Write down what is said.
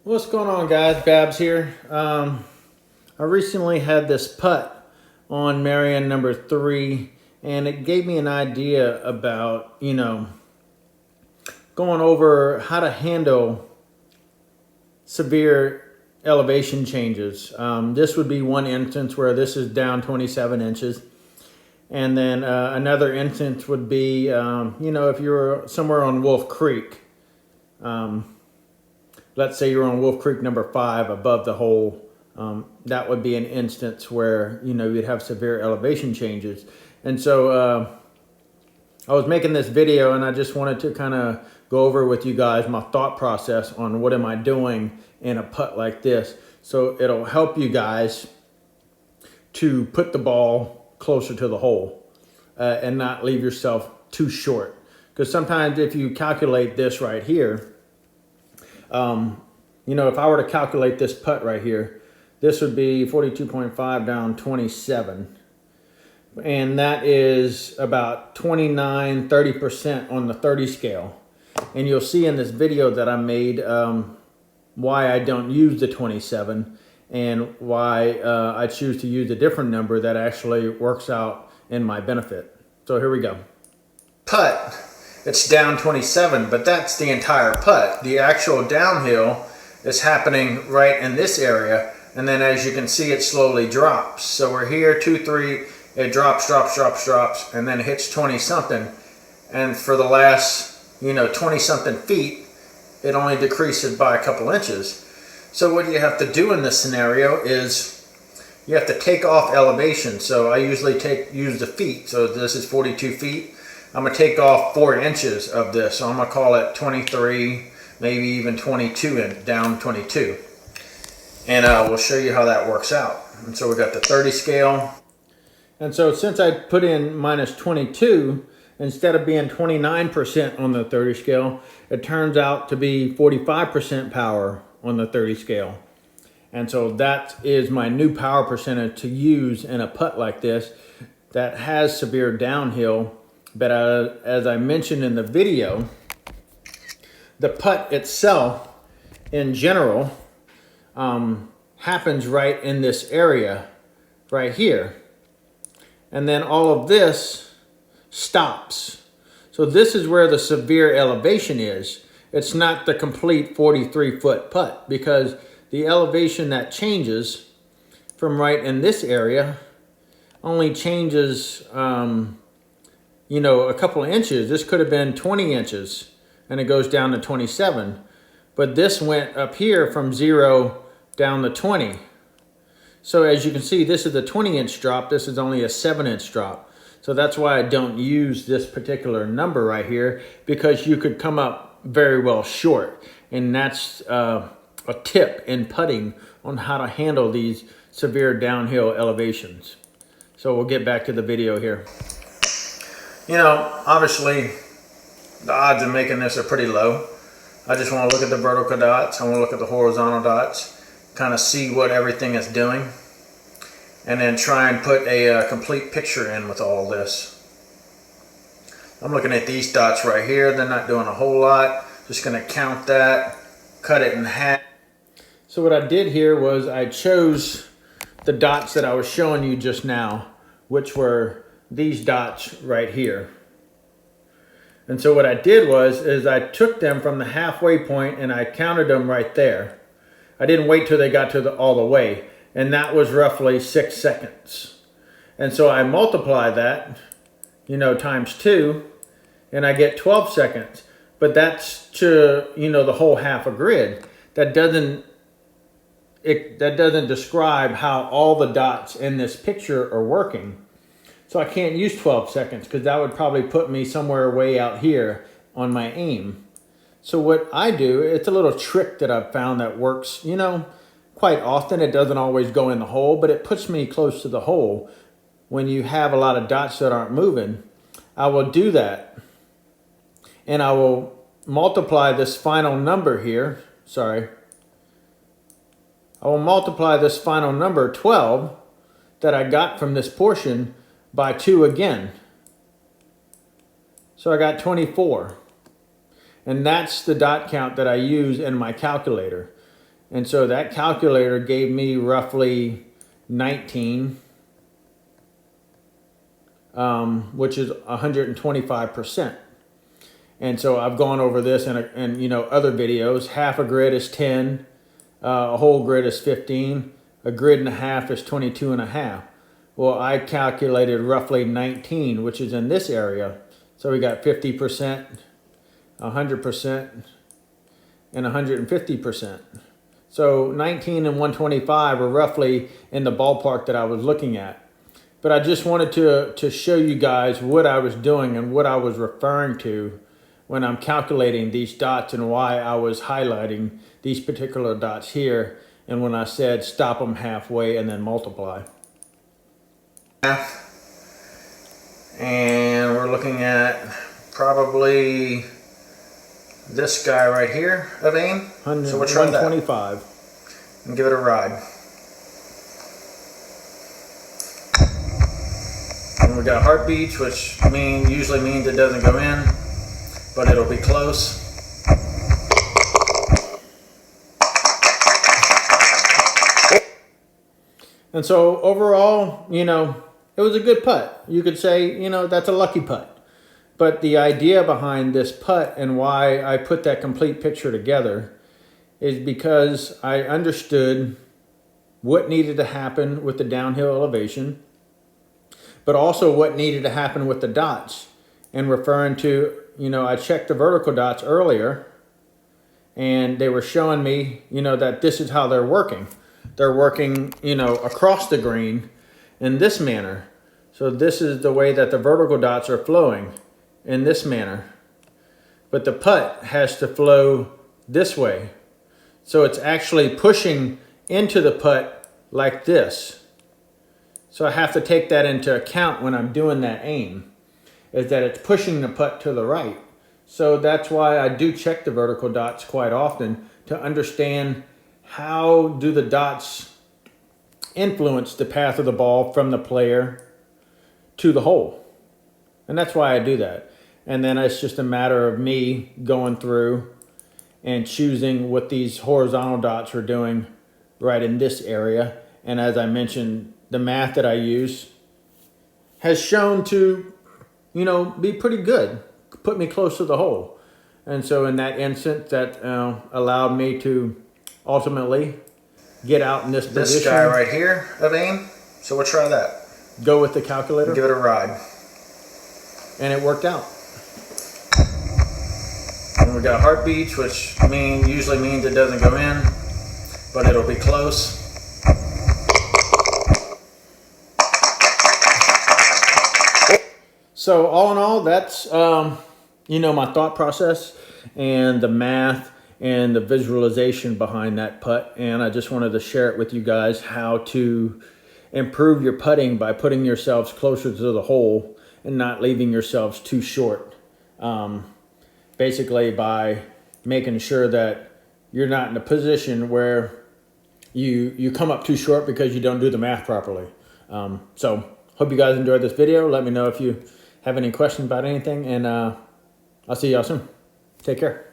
What's going on, guys? Babs here. I recently had this putt on Merion number 3, and it gave me an idea about, going over how to handle severe elevation changes. This would be one instance where this is down 27 inches. And then another instance would be, if you're somewhere on Wolf Creek, let's say you're on Wolf Creek number 5 above the hole, that would be an instance where, you'd have severe elevation changes. And so I was making this video and I just wanted to kind of go over with you guys my thought process on what am I doing in a putt like this. So it'll help you guys to put the ball closer to the hole and not leave yourself too short. Because sometimes if you calculate this right here, if I were to calculate this putt right here, this would be 42.5 down 27. And that is about 30% on the 30 scale. And you'll see in this video that I made why I don't use the 27 and why I choose to use a different number that actually works out in my benefit. So here we go. Putt, it's down 27, but that's the entire putt. The actual downhill is happening right in this area, and then as you can see, it slowly drops. So we're here, 2, 3, it drops, and then it hits 20 something. And for the last, 20 something feet, it only decreases by a couple inches. So what you have to do in this scenario is you have to take off elevation. So I usually use the feet. So this is 42 feet. I'm gonna take off 4 inches of this. So I'm gonna call it 23, maybe even 22 and down 22. And we'll show you how that works out. And so we got the 30 scale. And so since I put in minus 22, instead of being 29% on the 30 scale, it turns out to be 45% power on the 30 scale. And so that is my new power percentage to use in a putt like this that has severe downhill. But as I mentioned in the video, the putt itself in general happens right in this area right here. And then all of this stops. So this is where the severe elevation is. It's not the complete 43-foot putt, because the elevation that changes from right in this area only changes, a couple of inches. This could have been 20 inches and it goes down to 27. But this went up here from 0 down to 20. So as you can see, this is a 20-inch drop. This is only a 7-inch drop. So that's why I don't use this particular number right here, because you could come up very well short. And that's a tip in putting on how to handle these severe downhill elevations. So we'll get back to the video here. Obviously the odds of making this are pretty low. I just want to look at the vertical dots. I want to look at the horizontal dots, kind of see what everything is doing, and then try and put a complete picture in with all this. I'm looking at these dots right here. They're not doing a whole lot. Just going to count that, cut it in half. So what I did here was I chose the dots that I was showing you just now, which were these dots right here. And so what I did is I took them from the halfway point and I counted them right there. I didn't wait till they got to all the way, and that was roughly 6 seconds. And so I multiply that, times 2, and I get 12 seconds. But that's to, the whole half a grid. That doesn't describe how all the dots in this picture are working. So I can't use 12 seconds because that would probably put me somewhere way out here on my aim. So what I do, it's a little trick that I've found that works, quite often. It doesn't always go in the hole, but it puts me close to the hole. When you have a lot of dots that aren't moving, I will do that. And I will multiply this final number here. I will multiply this final number, 12, that I got from this portion by 2 again. So I got 24. And that's the dot count that I use in my calculator. And so that calculator gave me roughly 19, which is 125%. And so I've gone over this in you know, other videos. Half a grid is 10, a whole grid is 15, a grid and a half is 22 and a half. Well, I calculated roughly 19, which is in this area. So we got 50%, 100%, and 150%. So 19 and 125 are roughly in the ballpark that I was looking at. But I just wanted to show you guys what I was doing and what I was referring to when I'm calculating these dots and why I was highlighting these particular dots here and when I said stop them halfway and then multiply. And we're looking at probably this guy right here of aim. So we'll try 125 and give it a ride. And we got heartbeats, which usually means it doesn't go in, but it'll be close. And so overall, you know, it was a good putt. You could say, you know, that's a lucky putt. But the idea behind this putt and why I put that complete picture together is because I understood what needed to happen with the downhill elevation, but also what needed to happen with the dots. And referring to, you know, I checked the vertical dots earlier and they were showing me, you know, that this is how they're working. They're working, you know, across the green in this manner. So this is the way that the vertical dots are flowing, in this manner. But the putt has to flow this way. So it's actually pushing into the putt like this. So I have to take that into account when I'm doing that aim, is that it's pushing the putt to the right. So that's why I do check the vertical dots quite often to understand how do the dots influence the path of the ball from the player to the hole. And that's why I do that. And then it's just a matter of me going through and choosing what these horizontal dots are doing right in this area. And as I mentioned, the math that I use has shown to, you know, be pretty good, put me close to the hole. And so in that instance, that allowed me to ultimately get out in this position. This guy right here of aim. So we'll try that. Go with the calculator. Give it a ride. And it worked out. And we got heartbeats, which usually means it doesn't go in, but it'll be close. So all in all, that's you know, my thought process and the math and the visualization behind that putt. And I just wanted to share it with you guys, how to improve your putting by putting yourselves closer to the hole and not leaving yourselves too short. Basically by making sure that you're not in a position where you come up too short because you don't do the math properly. So hope you guys enjoyed this video. Let me know if you have any questions about anything, and I'll see y'all soon. Take care.